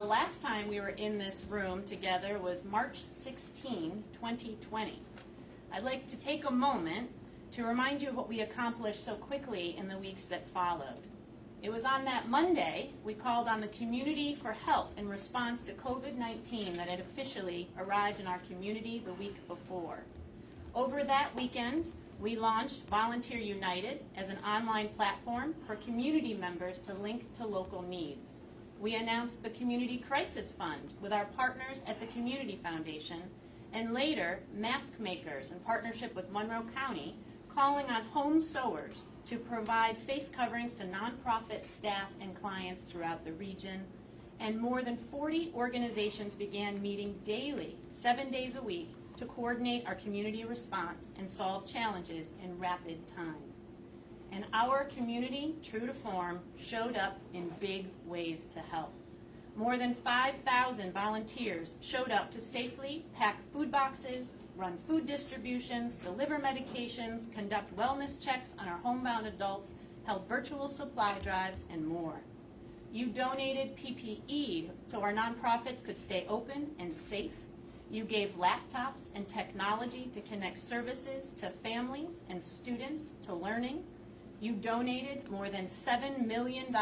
last time we were in this room together was March 16, 2020. I'd like to take a moment to remind you of what we accomplished so quickly in the weeks that followed. It was on that Monday we called on the community for help in response to COVID-19 that had officially arrived in our community the week before. Over that weekend, we launched Volunteer United as an online platform for community members to link to local needs. We announced the Community Crisis Fund with our partners at the Community Foundation, and later mask makers in partnership with Monroe County calling on home sewers to provide face coverings to nonprofit staff and clients throughout the region. And more than 40 organizations began meeting daily, 7 days a week, to coordinate our community response and solve challenges in rapid time. And our community, true to form, showed up in big ways to help. More than 5,000 volunteers showed up to safely pack food boxes, run food distributions, deliver medications, conduct wellness checks on our homebound adults, held virtual supply drives, and more. You donated PPE so our nonprofits could stay open and safe. You gave laptops and technology to connect services to families and students to learning. You donated more than $7 million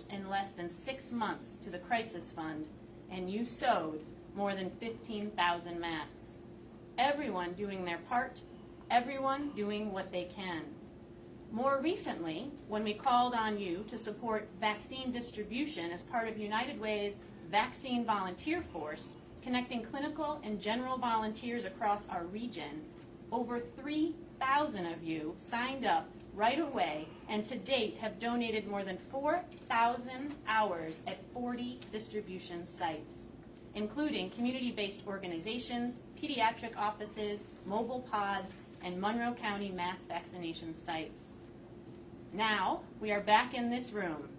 in less than 6 months to the Crisis Fund, and you sewed more than 15,000 masks. Everyone doing their part, everyone doing what they can. More recently, when we called on you to support vaccine distribution as part of United Way's Vaccine Volunteer Force, connecting clinical and general volunteers across our region, over 3,000 of you signed up right away and to date have donated more than 4,000 hours at 40 distribution sites, including community-based organizations, pediatric offices, mobile pods, and Monroe County mass vaccination sites. Now, we are back in this room,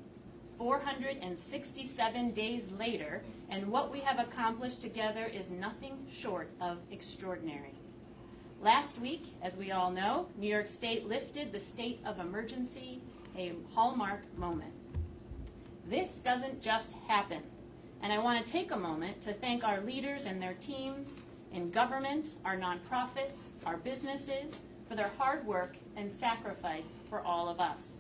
467 days later, and what we have accomplished together is nothing short of extraordinary. Last week, as we all know, New York State lifted the state of emergency, a hallmark moment. This doesn't just happen, and I want to take a moment to thank our leaders and their teams in government, our nonprofits, our businesses, for their hard work and sacrifice for all of us.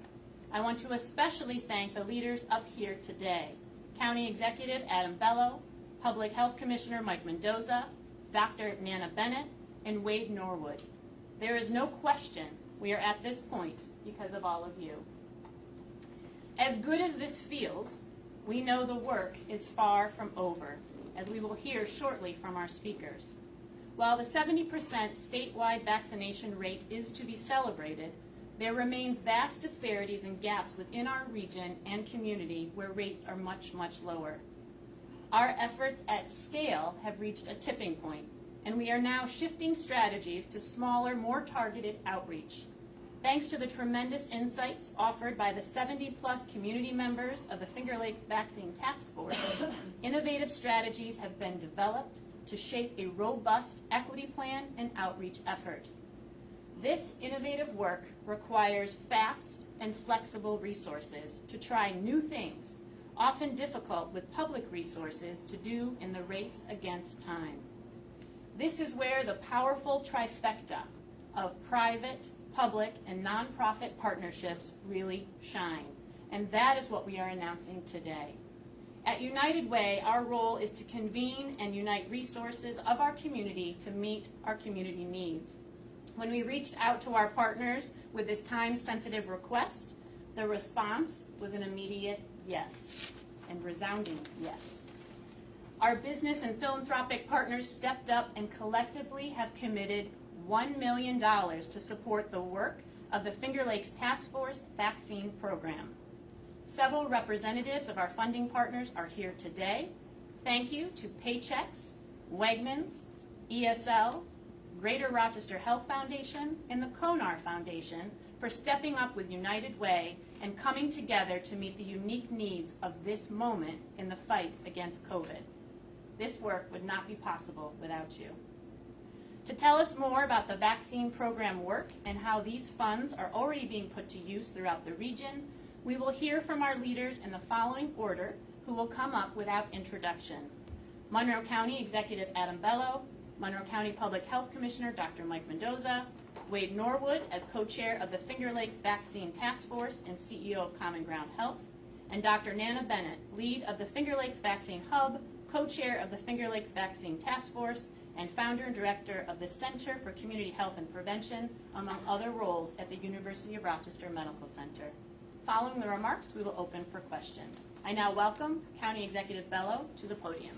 I want to especially thank the leaders up here today: County Executive Adam Bello, Public Health Commissioner Mike Mendoza, Dr. Nana Bennett, and Wade Norwood. There is no question we are at this point because of all of you. As good as this feels, we know the work is far from over, as we will hear shortly from our speakers. While the 70% statewide vaccination rate is to be celebrated, there remains vast disparities and gaps within our region and community where rates are much, much lower. Our efforts at scale have reached a tipping point, and we are now shifting strategies to smaller, more targeted outreach. Thanks to the tremendous insights offered by the 70-plus community members of the Finger Lakes Vaccine Task Force, innovative strategies have been developed to shape a robust equity plan and outreach effort. This innovative work requires fast and flexible resources to try new things, often difficult with public resources to do in the race against time. This is where the powerful trifecta of private, public, and nonprofit partnerships really shine, and that is what we are announcing today. At United Way, our role is to convene and unite resources of our community to meet our community needs. When we reached out to our partners with this time-sensitive request, the response was an immediate yes, and resounding yes. Our business and philanthropic partners stepped up and collectively have committed $1 million to support the work of the Finger Lakes Task Force vaccine program. Several representatives of our funding partners are here today. Thank you to Paychex, Wegmans, ESL, Greater Rochester Health Foundation, and the Konar Foundation for stepping up with United Way and coming together to meet the unique needs of this moment in the fight against COVID. This work would not be possible without you. To tell us more about the vaccine program work and how these funds are already being put to use throughout the region, we will hear from our leaders in the following order, who will come up without introduction. Monroe County Executive Adam Bello, Monroe County Public Health Commissioner Dr. Mike Mendoza, Wade Norwood as co-chair of the Finger Lakes Vaccine Task Force and CEO of Common Ground Health, and Dr. Nana Bennett, lead of the Finger Lakes Vaccine Hub, co-chair of the Finger Lakes Vaccine Task Force, and founder and director of the Center for Community Health and Prevention, among other roles at the University of Rochester Medical Center. Following the remarks, we will open for questions. I now welcome County Executive Bello to the podium.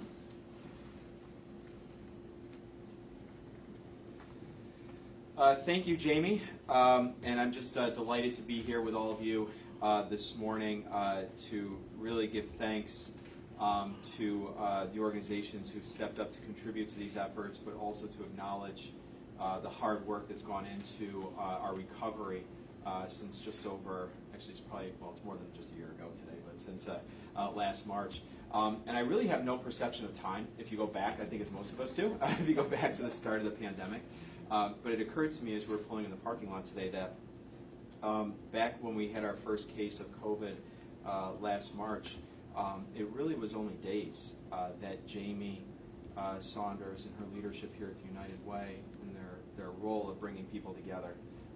Thank you, Jamie, and I'm just delighted to be here with all of you this morning to really give thanks to the organizations who've stepped up to contribute to these efforts, but also to acknowledge the hard work that's gone into our recovery since just over, actually it's probably, well, it's more than just a year ago today, but since last March. And I really have no perception of time if you go back, I think as most of us do, if you go back to the start of the pandemic. But it occurred to me as we were pulling in the parking lot today that back when we had our first case of COVID last March, it really was only days that Jamie Saunders and her leadership here at the United Way and their role of bringing people together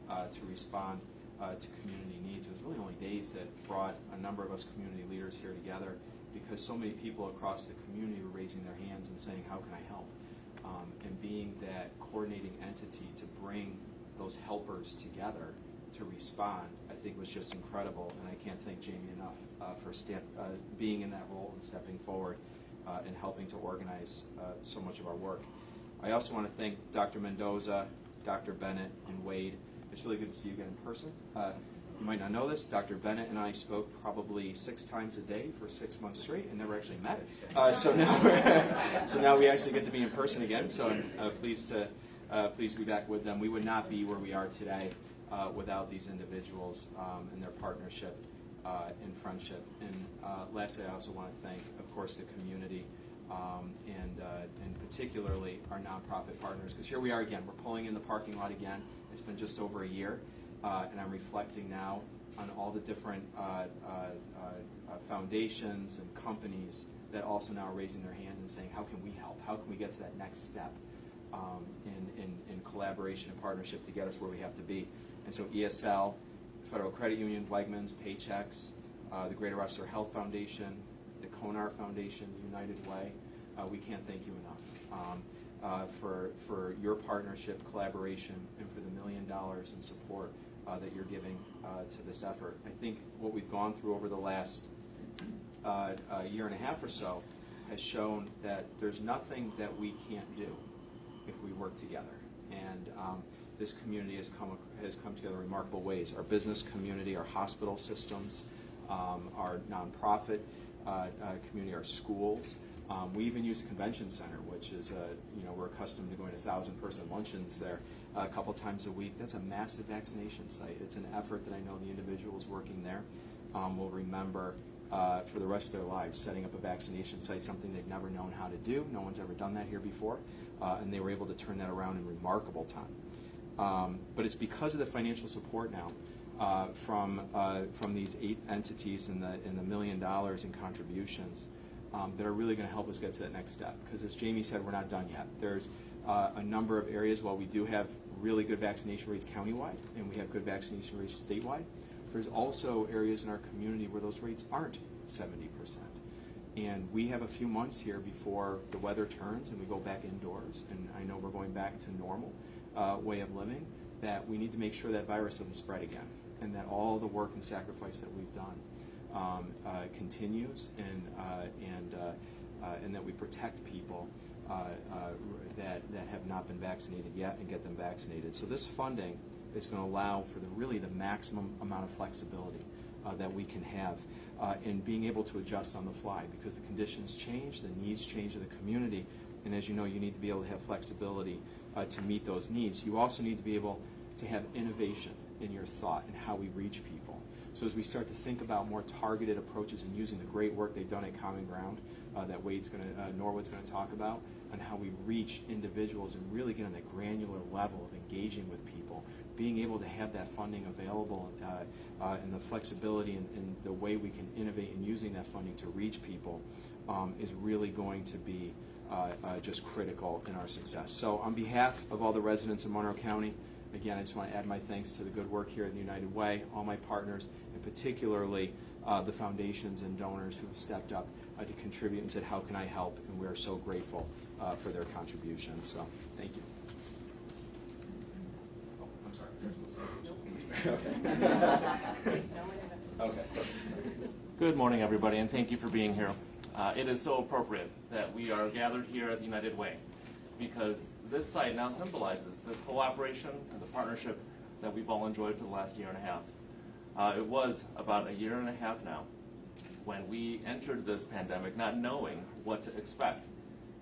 to respond to community needs. It was really only days that brought a number of us community leaders here together because so many people across the community were raising their hands and saying, how can I help? And being that coordinating entity to bring those helpers together to respond, I think was just incredible, and I can't thank Jamie enough for being in that role and stepping forward and helping to organize so much of our work. I also want to thank Dr. Mendoza, Dr. Bennett, and Wade. It's really good to see you again in person. You might not know this, Dr. Bennett and I spoke probably 6 times a day for 6 months straight and never actually met. So now we actually get to be in person again, so I'm pleased to be back with them. We would not be where we are today without these individuals and their partnership and friendship. And lastly, I also want to thank, of course, the community and particularly our nonprofit partners, because here we are again. We're pulling in the parking lot again. It's been just over a year. And I'm reflecting now on all the different foundations and companies that also now are raising their hand and saying, how can we help? How can we get to that next step in collaboration and partnership to get us where we have to be? And so ESL, Federal Credit Union, Wegmans, Paychex, the Greater Rochester Health Foundation, the Konar Foundation, the United Way, we can't thank you enough for your partnership, collaboration, and for the $1 million in support that you're giving to this effort. I think what we've gone through over the last year and a half or so has shown that there's nothing that we can't do if we work together. And this community has come together in remarkable ways. Our business community, our hospital systems, our nonprofit community, our schools. We even use the convention center, which is, we're accustomed to going to 1,000-person luncheons there a couple times a week. That's a massive vaccination site. It's an effort that I know the individuals working there will remember for the rest of their lives, setting up a vaccination site, something they've never known how to do. No one's ever done that here before, and they were able to turn that around in remarkable time. But it's because of the financial support now from these 8 entities and the $1 million in contributions that are really going to help us get to that next step. Because as Jamie said, we're not done yet. There's a number of areas, while we do have really good vaccination rates countywide and we have good vaccination rates statewide, there's also areas in our community where those rates aren't 70%. And we have a few months here before the weather turns and we go back indoors, and I know we're going back to normal way of living, that we need to make sure that virus doesn't spread again, and that all the work and sacrifice that we've done continues, and that we protect people that have not been vaccinated yet and get them vaccinated. So this funding is going to allow for the maximum amount of flexibility that we can have in being able to adjust on the fly, because the conditions change, the needs change in the community, and as you know, you need to be able to have flexibility to meet those needs. You also need to be able to have innovation in your thought and how we reach people. So as we start to think about more targeted approaches and using the great work they've done at Common Ground that Norwood's going to talk about, on how we reach individuals and really get on the granular level of engaging with people, being able to have that funding available, and the flexibility and the way we can innovate in using that funding to reach people is really going to be just critical in our success. So on behalf of all the residents of Monroe County, again, I just want to add my thanks to the good work here at the United Way, all my partners, and particularly the foundations and donors who have stepped up to contribute and said, how can I help? And we are so grateful for their contributions. So thank you. Oh, I'm sorry. Okay. Okay. Good morning, everybody, and thank you for being here. It is so appropriate that we are gathered here at the United Way, because this site now symbolizes the cooperation and the partnership that we've all enjoyed for the last year and a half. It was about a year and a half now when we entered this pandemic not knowing what to expect.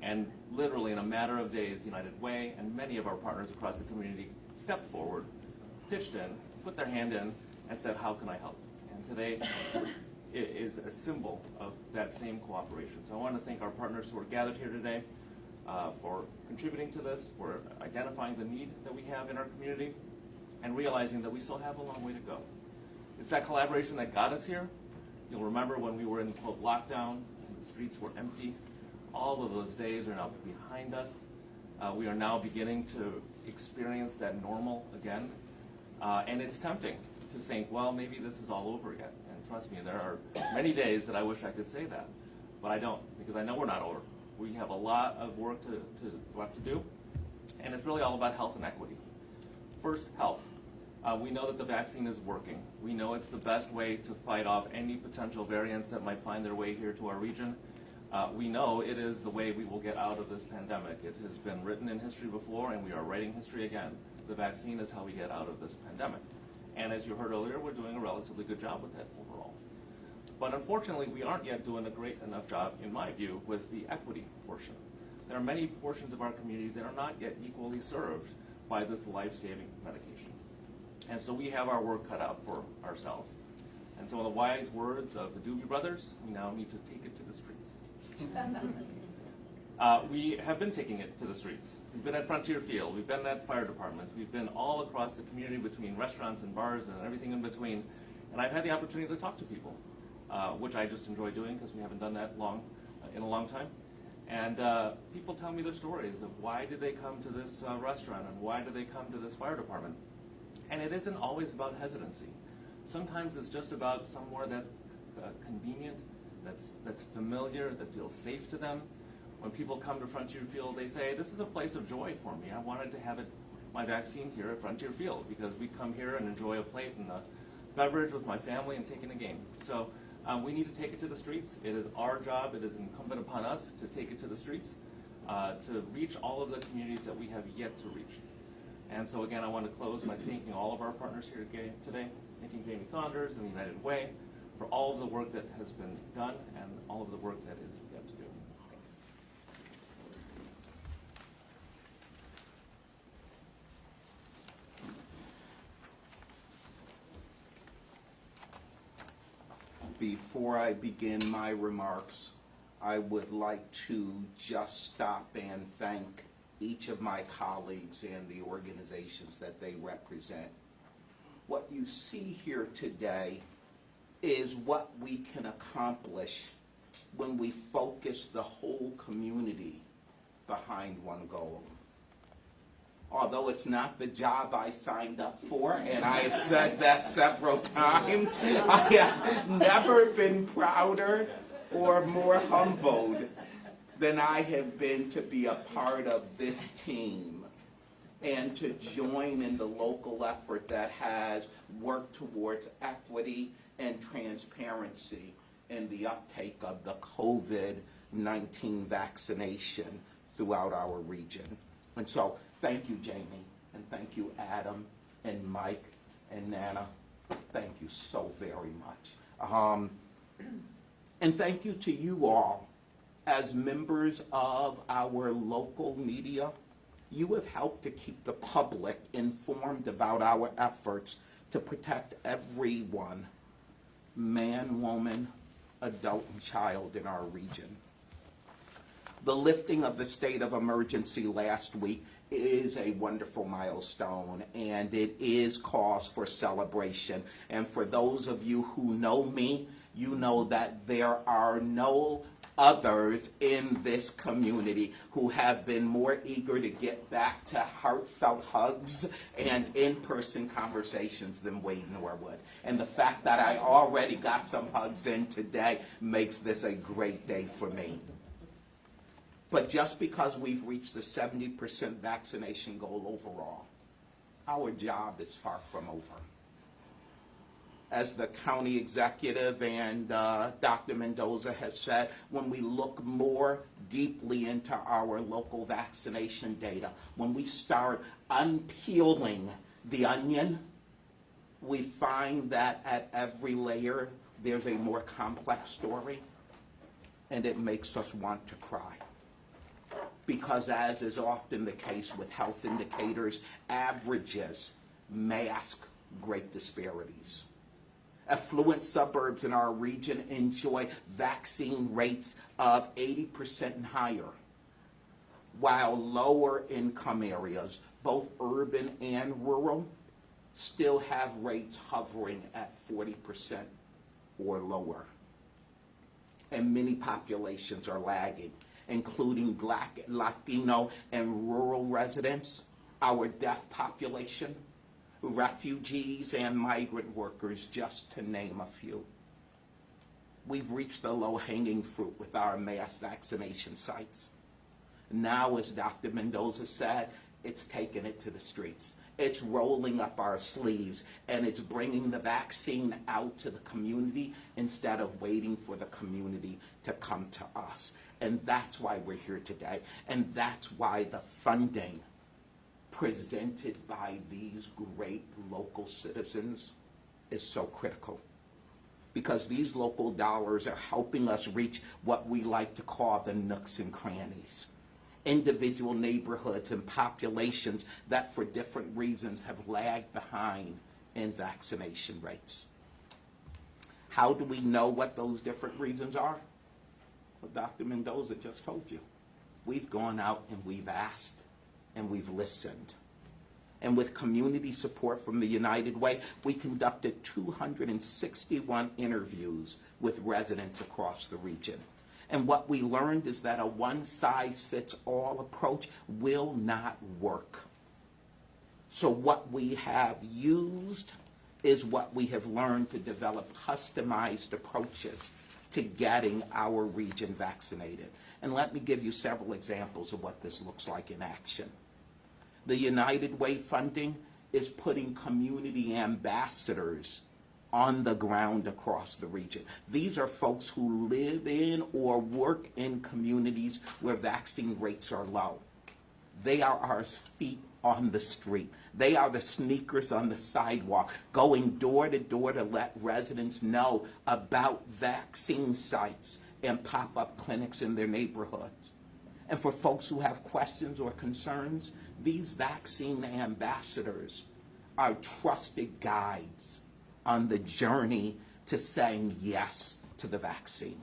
And literally in a matter of days, United Way and many of our partners across the community stepped forward, pitched in, put their hand in, and said, how can I help? And today it is a symbol of that same cooperation. So I want to thank our partners who are gathered here today for contributing to this, for identifying the need that we have in our community, and realizing that we still have a long way to go. It's that collaboration that got us here. You'll remember when we were in, quote, lockdown and the streets were empty. All of those days are now behind us. We are now beginning to experience that normal again. And it's tempting to think, well, maybe this is all over again. And trust me, there are many days that I wish I could say that. But I don't, because I know we're not over. We have a lot of work to do. And it's really all about health and equity. First, health. We know that the vaccine is working. We know it's the best way to fight off any potential variants that might find their way here to our region. We know it is the way we will get out of this pandemic. It has been written in history before, and we are writing history again. The vaccine is how we get out of this pandemic. And as you heard earlier, we're doing a relatively good job with it overall. But unfortunately, we aren't yet doing a great enough job, in my view, with the equity portion. There are many portions of our community that are not yet equally served by this life-saving medication. And so we have our work cut out for ourselves. And so in the wise words of the Doobie Brothers, we now need to take it to the streets. We have been taking it to the streets. We've been at Frontier Field, we've been at fire departments, we've been all across the community between restaurants and bars and everything in between. And I've had the opportunity to talk to people, which I just enjoy doing because we haven't done that in a long time. And people tell me their stories of why did they come to this restaurant and why did they come to this fire department. And it isn't always about hesitancy. Sometimes it's just about somewhere that's convenient, that's familiar, that feels safe to them. When people come to Frontier Field, they say, this is a place of joy for me. I wanted to have my vaccine here at Frontier Field because we come here and enjoy a plate and a beverage with my family and taking a game. So we need to take it to the streets. It is our job. It is incumbent upon us to take it to the streets, to reach all of the communities that we have yet to reach. And so again, I want to close by thanking all of our partners here today, thanking Jamie Saunders and the United Way for all of the work that has been done and all of the work that is yet to do. Thanks. Before I begin my remarks, I would like to just stop and thank each of my colleagues and the organizations that they represent. What you see here today is what we can accomplish when we focus the whole community behind one goal. Although it's not the job I signed up for, and I have said that several times, I have never been prouder or more humbled than I have been to be a part of this team and to join in the local effort that has worked towards equity and transparency in the uptake of the COVID-19 vaccination throughout our region. And so thank you, Jamie, and thank you, Adam, and Mike, and Nana. Thank you so very much. And thank you to you all. As members of our local media, you have helped to keep the public informed about our efforts to protect everyone, man, woman, adult, and child in our region. The lifting of the state of emergency last week is a wonderful milestone, and it is cause for celebration. And for those of you who know me, you know that there are no others in this community who have been more eager to get back to heartfelt hugs and in-person conversations than Wade Norwood. And the fact that I already got some hugs in today makes this a great day for me. But just because we've reached the 70% vaccination goal overall, our job is far from over. As the county executive and Dr. Mendoza has said, when we look more deeply into our local vaccination data, when we start unpeeling the onion, we find that at every layer there's a more complex story, and it makes us want to cry. Because as is often the case with health indicators, averages mask great disparities. Affluent suburbs in our region enjoy vaccine rates of 80% and higher, while lower income areas, both urban and rural, still have rates hovering at 40% or lower. And many populations are lagging, including Black, Latino, and rural residents, our deaf population, refugees, and migrant workers, just to name a few. We've reached the low-hanging fruit with our mass vaccination sites. Now, as Dr. Mendoza said, it's taking it to the streets. It's rolling up our sleeves, and it's bringing the vaccine out to the community instead of waiting for the community to come to us. And that's why we're here today, and that's why the funding presented by these great local citizens is so critical. Because these local dollars are helping us reach what we like to call the nooks and crannies. Individual neighborhoods and populations that for different reasons have lagged behind in vaccination rates. How do we know what those different reasons are? Well, Dr. Mendoza just told you. We've gone out and we've asked and we've listened. And with community support from the United Way, we conducted 261 interviews with residents across the region. And what we learned is that a one-size-fits-all approach will not work. So what we have used is what we have learned to develop customized approaches to getting our region vaccinated. And let me give you several examples of what this looks like in action. The United Way funding is putting community ambassadors on the ground across the region. These are folks who live in or work in communities where vaccine rates are low. They are our feet on the street. They are the sneakers on the sidewalk, going door to door to let residents know about vaccine sites and pop-up clinics in their neighborhoods. And for folks who have questions or concerns, these vaccine ambassadors are trusted guides on the journey to saying yes to the vaccine.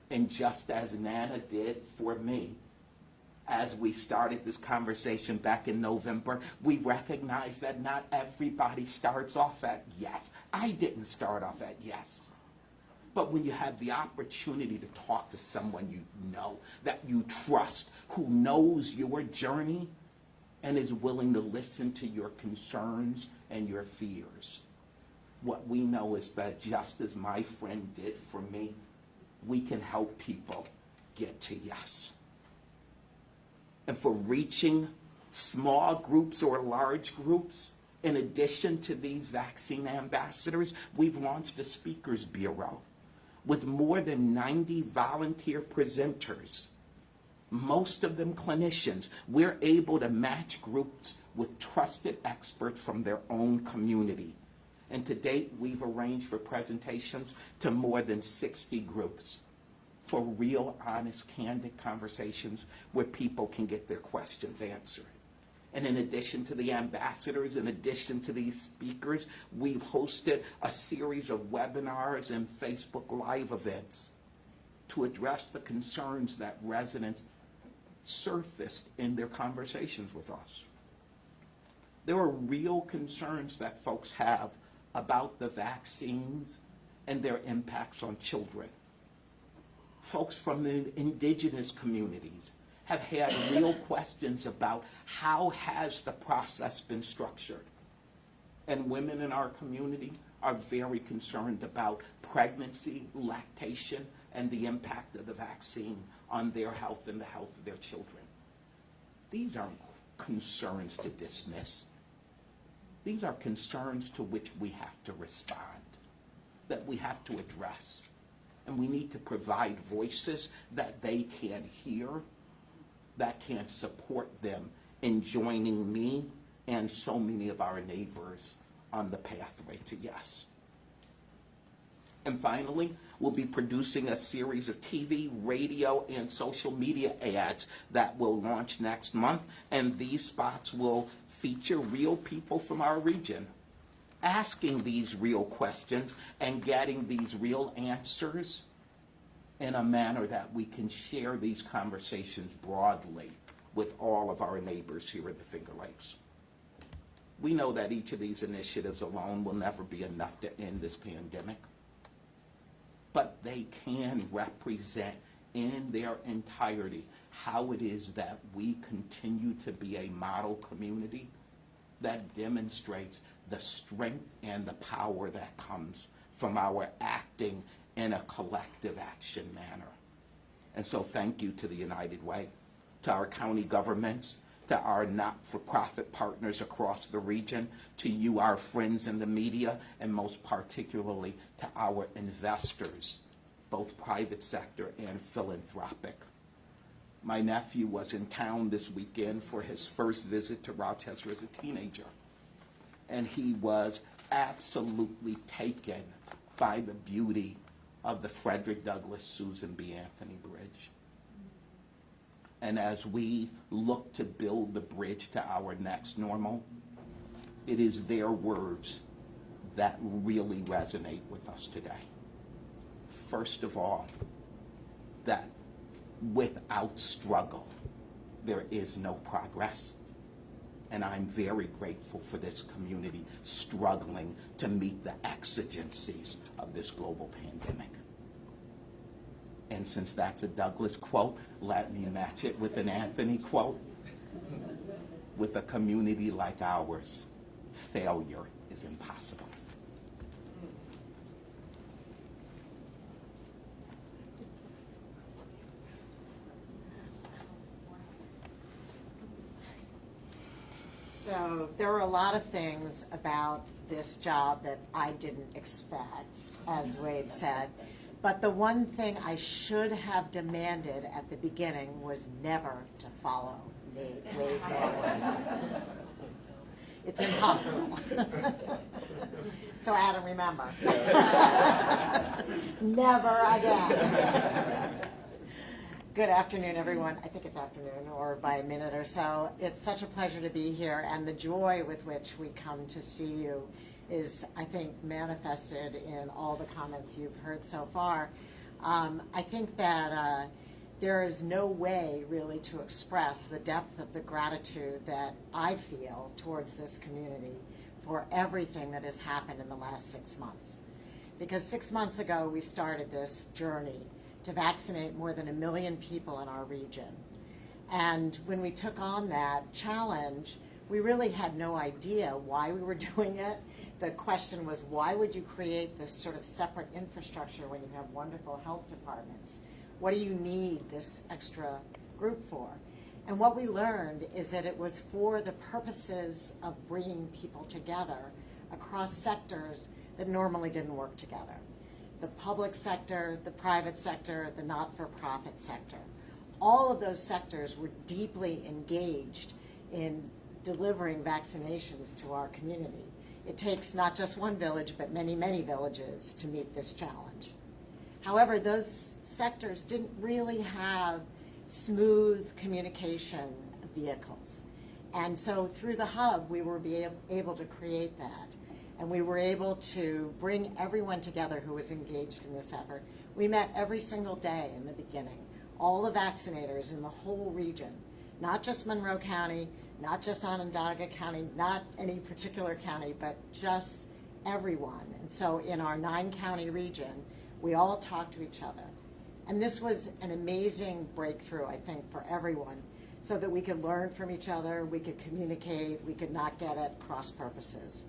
And just as Nana did for me, as we started this conversation back in November, we recognized that not everybody starts off at yes. I didn't start off at yes. But when you have the opportunity to talk to someone you know, that you trust, who knows your journey and is willing to listen to your concerns and your fears, what we know is that just as my friend did for me, we can help people get to yes. And for reaching small groups or large groups, in addition to these vaccine ambassadors, we've launched a speakers bureau with more than 90 volunteer presenters, most of them clinicians. We're able to match groups with trusted experts from their own community. And to date, we've arranged for presentations to more than 60 groups for real, honest, candid conversations where people can get their questions answered. And in addition to the ambassadors, in addition to these speakers, we've hosted a series of webinars and Facebook Live events to address the concerns that residents surfaced in their conversations with us. There are real concerns that folks have about the vaccines and their impacts on children. Folks from the indigenous communities have had real questions about how has the process been structured. And women in our community are very concerned about pregnancy, lactation, and the impact of the vaccine on their health and the health of their children. These aren't concerns to dismiss. These are concerns to which we have to respond, that we have to address. And we need to provide voices that they can hear, that can support them in joining me and so many of our neighbors on the pathway to yes. And finally, we'll be producing a series of TV, radio, and social media ads that will launch next month, and these spots will feature real people from our region, asking these real questions and getting these real answers in a manner that we can share these conversations broadly with all of our neighbors here at the Finger Lakes. We know that each of these initiatives alone will never be enough to end this pandemic, but they can represent in their entirety how it is that we continue to be a model community that demonstrates the strength and the power that comes from our acting in a collective action manner. And so thank you to the United Way, to our county governments, to our not-for-profit partners across the region, to you, our friends in the media, and most particularly to our investors, both private sector and philanthropic. My nephew was in town this weekend for his first visit to Rochester as a teenager, and he was absolutely taken by the beauty of the Frederick Douglass Susan B. Anthony Bridge. And as we look to build the bridge to our next normal, it is their words that really resonate with us today. First of all, that without struggle, there is no progress. And I'm very grateful for this community struggling to meet the exigencies of this global pandemic. And since that's a Douglass quote, let me match it with an Anthony quote. With a community like ours, failure is impossible. So there were a lot of things about this job that I didn't expect, as Wade said. But the one thing I should have demanded at the beginning was never to follow Wade forward. It's impossible. So Adam, remember. Never again. Good afternoon, everyone. I think it's afternoon or by a minute or so. It's such a pleasure to be here, and the joy with which we come to see you is, I think, manifested in all the comments you've heard so far. I think that there is no way really to express the depth of the gratitude that I feel towards this community for everything that has happened in the last 6 months. Because 6 months ago, we started this journey to vaccinate more than 1 million people in our region. And when we took on that challenge, we really had no idea why we were doing it. The question was, why would you create this sort of separate infrastructure when you have wonderful health departments? What do you need this extra group for? And what we learned is that it was for the purposes of bringing people together across sectors that normally didn't work together. The public sector, the private sector, the not-for-profit sector. All of those sectors were deeply engaged in delivering vaccinations to our community. It takes not just one village, but many, many villages to meet this challenge. However, those sectors didn't really have smooth communication vehicles. And so through the hub, we were able to create that. And we were able to bring everyone together who was engaged in this effort We met every single day in the beginning, all the vaccinators in the whole region, not just Monroe County, not just Onondaga County, not any particular county, but just everyone. And so in our 9-county region, we all talked to each other. And this was an amazing breakthrough, I think, for everyone, so that we could learn from each other, we could communicate, we could not get at cross purposes.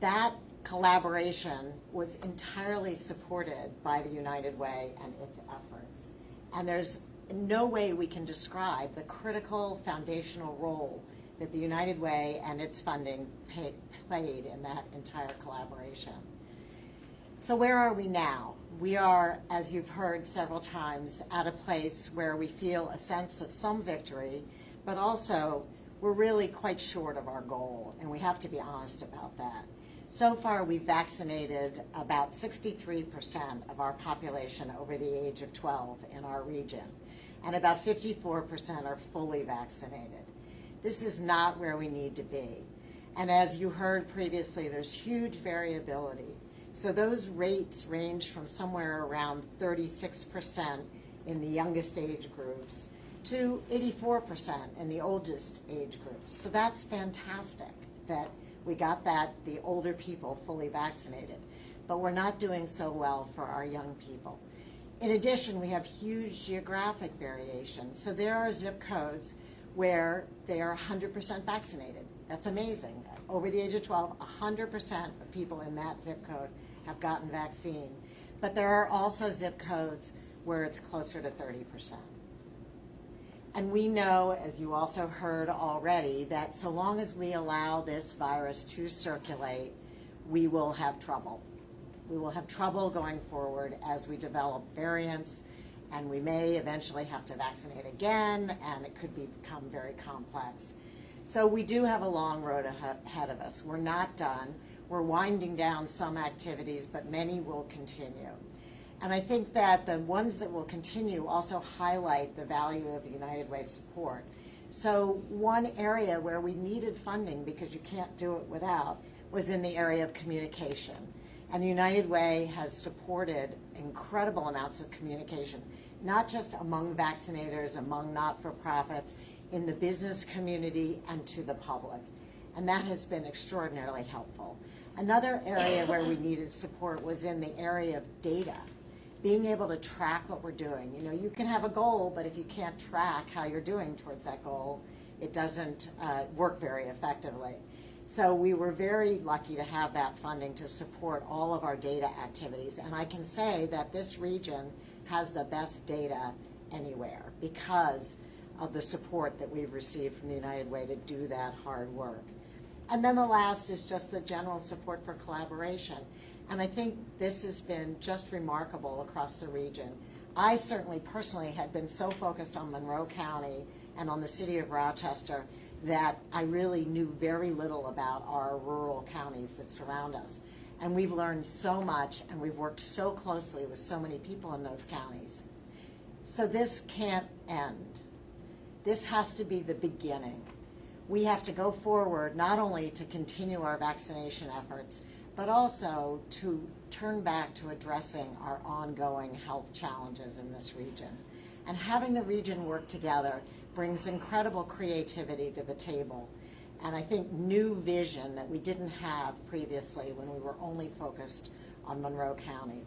That collaboration was entirely supported by the United Way and its efforts. And there's no way we can describe the critical foundational role that the United Way and its funding played in that entire collaboration. So where are we now? We are, as you've heard several times, at a place where we feel a sense of some victory, but also we're really quite short of our goal, and we have to be honest about that. So far, we've vaccinated about 63% of our population over the age of 12 in our region, and about 54% are fully vaccinated. This is not where we need to be. And as you heard previously, there's huge variability. So those rates range from somewhere around 36% in the youngest age groups to 84% in the oldest age groups. So that's fantastic that we got the older people fully vaccinated. But we're not doing so well for our young people. In addition, we have huge geographic variation. So there are zip codes where they are 100% vaccinated. That's amazing. Over the age of 12, 100% of people in that zip code have gotten vaccine. But there are also zip codes where it's closer to 30%. And we know, as you also heard already, that so long as we allow this virus to circulate, we will have trouble. We will have trouble going forward as we develop variants, and we may eventually have to vaccinate again, and it could become very complex. So we do have a long road ahead of us. We're not done. We're winding down some activities, but many will continue. And I think that the ones that will continue also highlight the value of the United Way support. So one area where we needed funding, because you can't do it without, was in the area of communication. And the United Way has supported incredible amounts of communication, not just among vaccinators, among not-for-profits, in the business community and to the public. And that has been extraordinarily helpful. Another area where we needed support was in the area of data, being able to track what we're doing. You know, you can have a goal, but if you can't track how you're doing towards that goal, it doesn't work very effectively. So we were very lucky to have that funding to support all of our data activities. And I can say that this region has the best data anywhere because of the support that we've received from the United Way to do that hard work. And then the last is just the general support for collaboration. And I think this has been just remarkable across the region. I certainly personally had been so focused on Monroe County and on the city of Rochester that I really knew very little about our rural counties that surround us. And we've learned so much, and we've worked so closely with so many people in those counties. So this can't end. This has to be the beginning. We have to go forward not only to continue our vaccination efforts, but also to turn back to addressing our ongoing health challenges in this region. And having the region work together brings incredible creativity to the table, and I think new vision that we didn't have previously when we were only focused on Monroe County.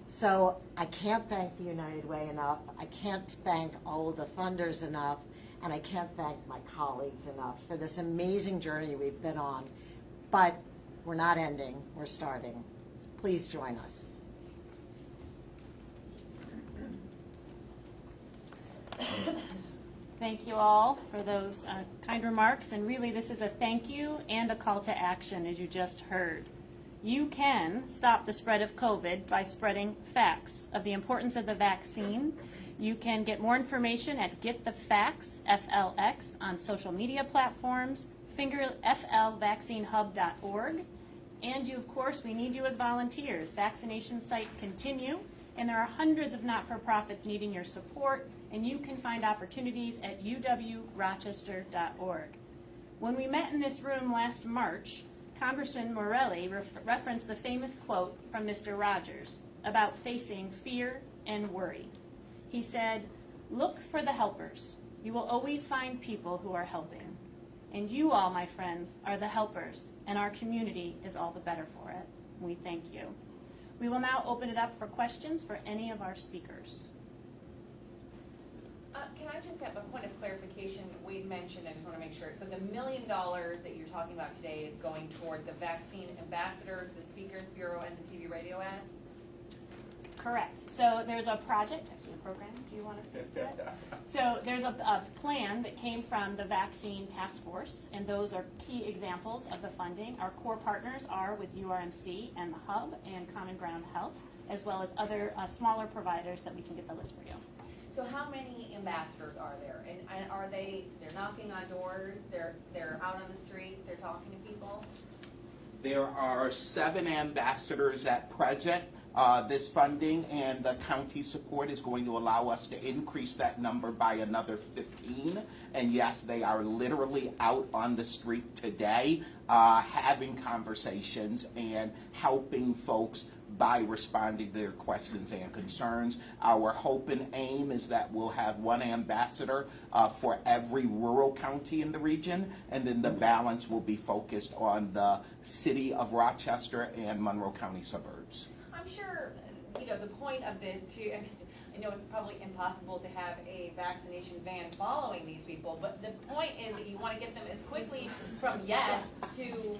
So I can't thank the United Way enough, I can't thank all of the funders enough, and I can't thank my colleagues enough for this amazing journey we've been on. But we're not ending, we're starting. Please join us. Thank you all for those kind remarks, and really this is a thank you and a call to action, as you just heard. You can stop the spread of COVID by spreading facts of the importance of the vaccine. You can get more information at Get the Facts, FLX, on social media platforms, flvaccinehub.org. And you, of course, we need you as volunteers. Vaccination sites continue, and there are hundreds of not-for-profits needing your support, and you can find opportunities at uwrochester.org. When we met in this room last March, Congressman Morelli referenced the famous quote from Mr. Rogers, about facing fear and worry. He said, "Look for the helpers. You will always find people who are helping. And you all, my friends, are the helpers, and our community is all the better for it." We thank you. We will now open it up for questions for any of our speakers. Can I just have a point of clarification? Wade mentioned, I just want to make sure. So the $1 million that you're talking about today is going toward the vaccine ambassadors, the Speakers Bureau, and the TV radio ads? Correct. So there's a project, actually a program. Do you want to speak to it? So there's a plan that came from the Vaccine Task Force, and those are key examples of the funding. Our core partners are with URMC and the Hub and Common Ground Health, as well as other smaller providers that we can get the list for you. So how many ambassadors are there? And are they're knocking on doors, they're out on the streets, they're talking to people? There are 7 ambassadors at present. This funding and the county support is going to allow us to increase that number by another 15. And yes, they are literally out on the street today, having conversations and helping folks by responding to their questions and concerns. Our hope and aim is that we'll have 1 ambassador for every rural county in the region, and then the balance will be focused on the city of Rochester and Monroe County suburbs. I'm sure, the point of this too, I know it's probably impossible to have a vaccination van following these people, but the point is that you want to get them as quickly from yes to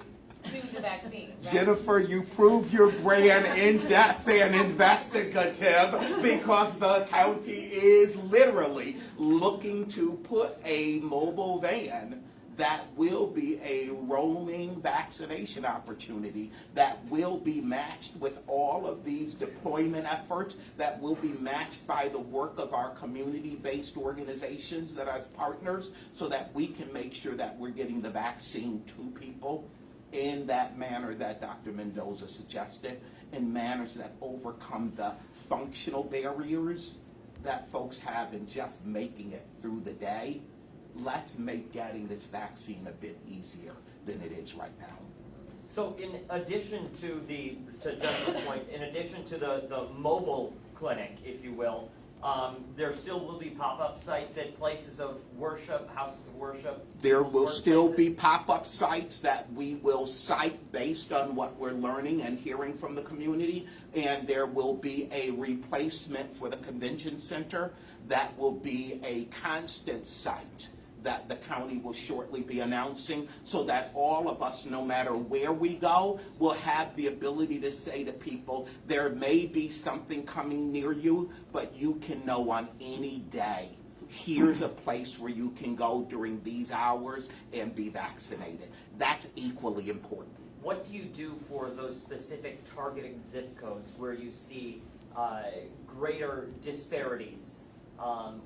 the vaccine. Right? Jennifer, you prove your brand in-depth and investigative because the county is literally looking to put a mobile van that will be a roaming vaccination opportunity that will be matched with all of these deployment efforts, that will be matched by the work of our community-based organizations that are partners, so that we can make sure that we're getting the vaccine to people in that manner that Dr. Mendoza suggested, in manners that overcome the functional barriers that folks have in just making it through the day. Let's make getting this vaccine a bit easier than it is right now. So in addition to Jennifer's point, in addition to the mobile clinic, if you will, there still will be pop-up sites at places of worship, houses of worship. There will still be workplaces. pop-up sites that we will cite based on what we're learning and hearing from the community, and there will be a replacement for the convention center that will be a constant site that the county will shortly be announcing, so that all of us, no matter where we go, will have the ability to say to people, there may be something coming near you, but you can know on any day, here's a place where you can go during these hours and be vaccinated. That's equally important. What do you do for those specific targeted zip codes where you see greater disparities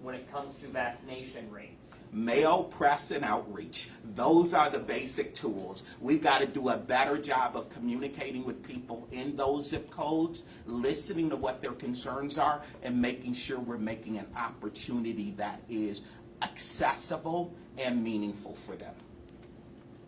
when it comes to vaccination rates? Mail, press, and outreach. Those are the basic tools. We've got to do a better job of communicating with people in those zip codes, listening to what their concerns are, and making sure we're making an opportunity that is accessible and meaningful for them.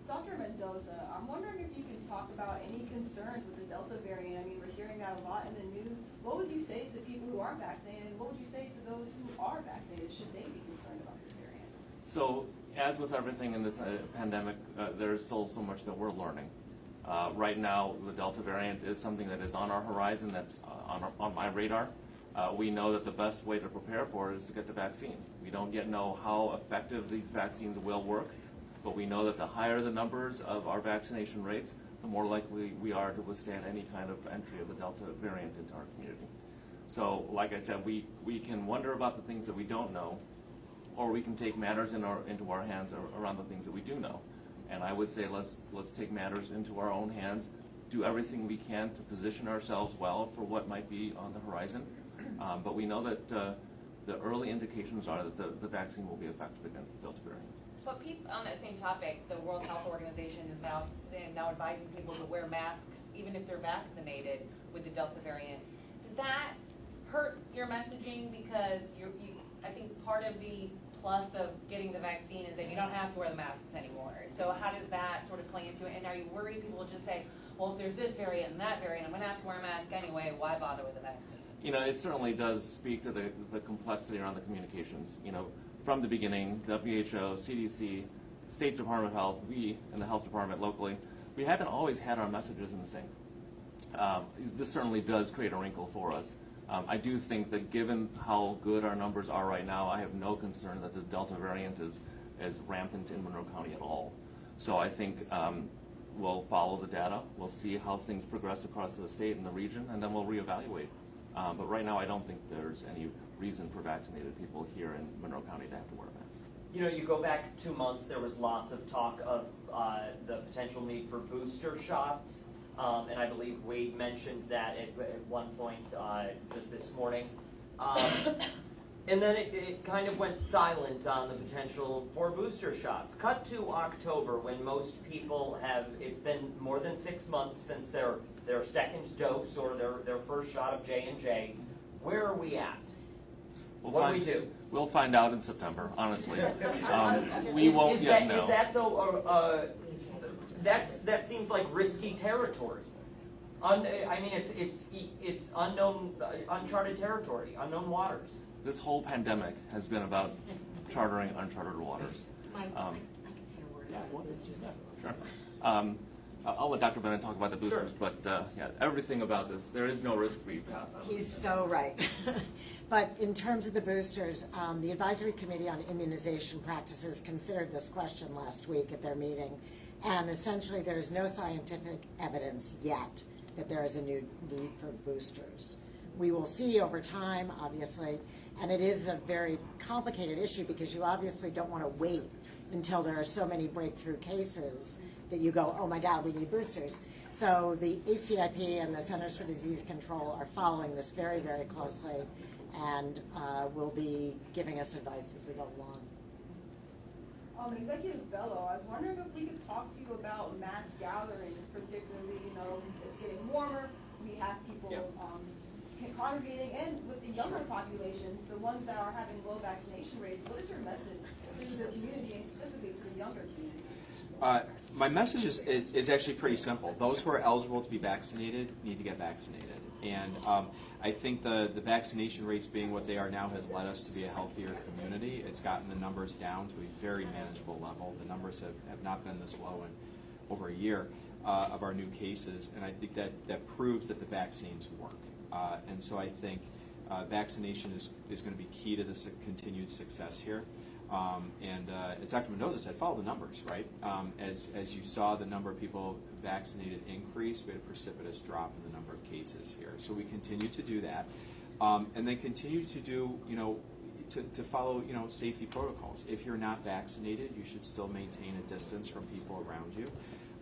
Dr. Mendoza, I'm wondering if you can talk about any concerns with the Delta variant. I mean, we're hearing that a lot in the news. What would you say to people who aren't vaccinated? And what would you say to those who are vaccinated? Should they be concerned about this variant? So, as with everything in this pandemic, there is still so much that we're learning. Right now, the Delta variant is something that is on our horizon, that's on my radar. We know that the best way to prepare for it is to get the vaccine. We don't yet know how effective these vaccines will work, but we know that the higher the numbers of our vaccination rates, the more likely we are to withstand any kind of entry of the Delta variant into our community. So, like I said, we can wonder about the things that we don't know, or we can take matters into our hands around the things that we do know. And I would say let's take matters into our own hands, do everything we can to position ourselves well for what might be on the horizon. But we know that the early indications are that the vaccine will be effective against the Delta variant. But on that same topic, the World Health Organization is now advising people to wear masks even if they're vaccinated with the Delta variant. Does that hurt your messaging? Because I think part of the plus of getting the vaccine is that you don't have to wear the masks anymore. So how does that sort of play into it? And are you worried people will just say, well, if there's this variant and that variant, I'm going to have to wear a mask anyway, why bother with a vaccine? You know, it certainly does speak to the complexity around the communications. You know, from the beginning, WHO, CDC, State Department of Health, we in the health department locally, we haven't always had our messages in sync. This certainly does create a wrinkle for us. I do think that given how good our numbers are right now, I have no concern that the Delta variant is rampant in Monroe County at all. So I think we'll follow the data, we'll see how things progress across the state and the region, and then we'll reevaluate. But right now I don't think there's any reason for vaccinated people here in Monroe County to have to wear a mask. You know, you go back 2 months, there was lots of talk of the potential need for booster shots. And I believe Wade mentioned that at one point just this morning. And then it kind of went silent on the potential for booster shots. Cut to October, when most people have, it's been more than 6 months since their second dose or their first shot of J&J. Where are we at? What do we do? We'll find out in September, honestly. We won't yet know. Is that though, that seems like risky territory. I mean, it's unknown, uncharted territory, unknown waters. This whole pandemic has been about chartering uncharted waters. Mike, I can say a word about boosters. Sure. I'll let Dr. Bennett talk about the boosters, Sure. but yeah, everything about this, there is no risk-free path. He's so right. But in terms of the boosters, the Advisory Committee on Immunization Practices considered this question last week at their meeting, and essentially there is no scientific evidence yet that there is a new need for boosters. We will see over time, obviously, and it is a very complicated issue because you obviously don't want to wait until there are so many breakthrough cases that you go, oh my God, we need boosters. So the ACIP and the Centers for Disease Control are following this very, very closely and will be giving us advice as we go along. Executive Bello, I was wondering if we could talk to you about mass gatherings, particularly, you know, it's getting warmer, we have people congregating, and with the younger populations, the ones that are having low vaccination rates, what is your message to the community and specifically to the younger community? My message is actually pretty simple. Those who are eligible to be vaccinated need to get vaccinated. And I think the vaccination rates being what they are now has led us to be a healthier community. It's gotten the numbers down to a very manageable level. The numbers have not been this low in over a year of our new cases. And I think that proves that the vaccines work. And so I think vaccination is going to be key to this continued success here. And as Dr. Mendoza said, follow the numbers, right? As you saw the number of people vaccinated increase, we had a precipitous drop in the number of cases here. So we continue to do that. And then continue to do, to follow, safety protocols. If you're not vaccinated, you should still maintain a distance from people around you.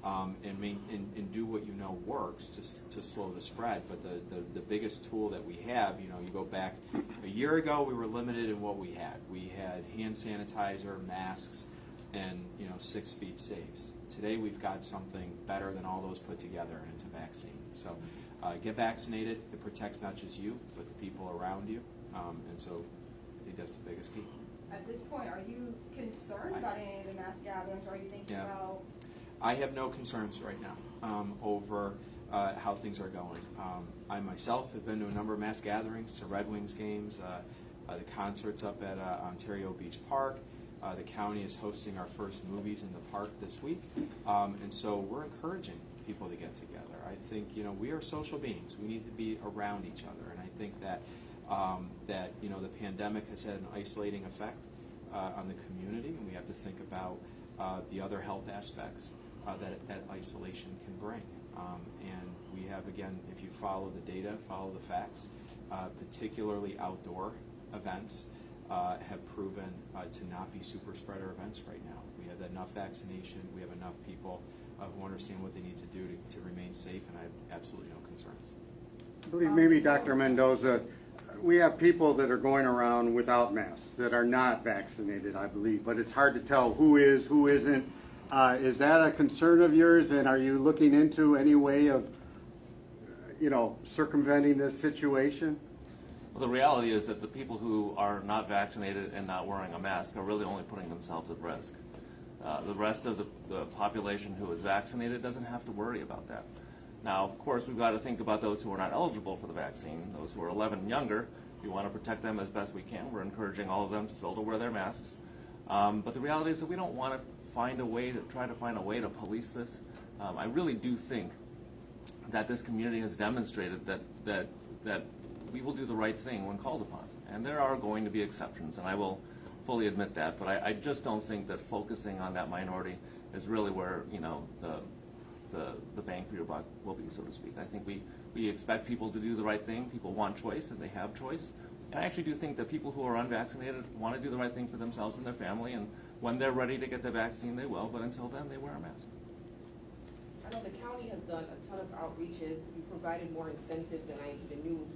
And do what you know works to slow the spread. But the biggest tool that we have, you go back a year ago, we were limited in what we had. We had hand sanitizer, masks, and 6 feet safes. Today we've got something better than all those put together, and it's a vaccine. So get vaccinated. It protects not just you, but the people around you. And so I think that's the biggest key. At this point, are you concerned about any of the mass gatherings? Or are you thinking about... I have no concerns right now over how things are going. I myself have been to a number of mass gatherings, to Red Wings games, the concerts up at Ontario Beach Park. The county is hosting our first movies in the park this week. And so we're encouraging people to get together. I think, we are social beings. We need to be around each other. And I think that, the pandemic has had an isolating effect on the community, and we have to think about the other health aspects that isolation can bring. And we have, again, if you follow the data, follow the facts, particularly outdoor events have proven to not be super spreader events right now. We have enough vaccination, we have enough people who understand what they need to do to remain safe, and I have absolutely no concerns. I believe maybe Dr. Mendoza, we have people that are going around without masks that are not vaccinated, I believe, but it's hard to tell who is, who isn't. Is that a concern of yours, and are you looking into any way of, circumventing this situation? Well, the reality is that the people who are not vaccinated and not wearing a mask are really only putting themselves at risk. The rest of the population who is vaccinated doesn't have to worry about that. Now, of course, we've got to think about those who are not eligible for the vaccine, those who are 11 and younger. We want to protect them as best we can. We're encouraging all of them still to wear their masks. But the reality is that we don't want to try to find a way to police this. I really do think that this community has demonstrated that we will do the right thing when called upon. And there are going to be exceptions, and I will fully admit that. But I just don't think that focusing on that minority is really where, you know, the bang for your buck will be, so to speak. I think we expect people to do the right thing. People want choice, and they have choice. And I actually do think that people who are unvaccinated want to do the right thing for themselves and their family, and when they're ready to get the vaccine, they will. But until then, they wear a mask. I know the county has done a ton of outreaches. We provided more incentives than I even knew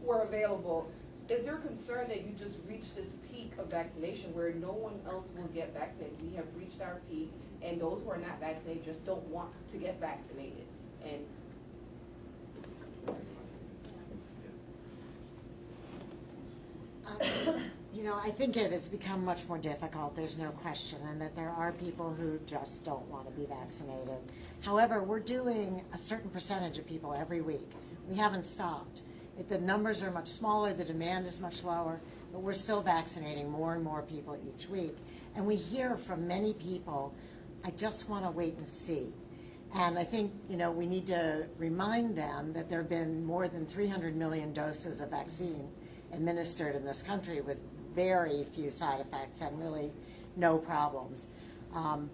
were available. Is there concern that you just reached this peak of vaccination where no one else will get vaccinated? We have reached our peak, and those who are not vaccinated just don't want to get vaccinated. And you know, I think it has become much more difficult, there's no question, and that there are people who just don't want to be vaccinated. However, we're doing a certain percentage of people every week. We haven't stopped. The numbers are much smaller, the demand is much lower, but we're still vaccinating more and more people each week. And we hear from many people, I just want to wait and see. And I think, you know, we need to remind them that there have been more than 300 million doses of vaccine administered in this country with very few side effects and really no problems.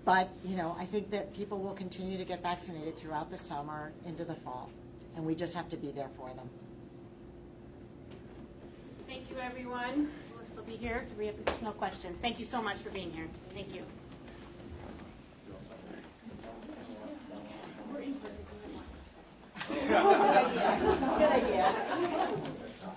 But, you know, I think that people will continue to get vaccinated throughout the summer into the fall, and we just have to be there for them. Thank you, everyone. We'll still be here if we have no questions. Thank you so much for being here. Thank you. Good idea. Good idea.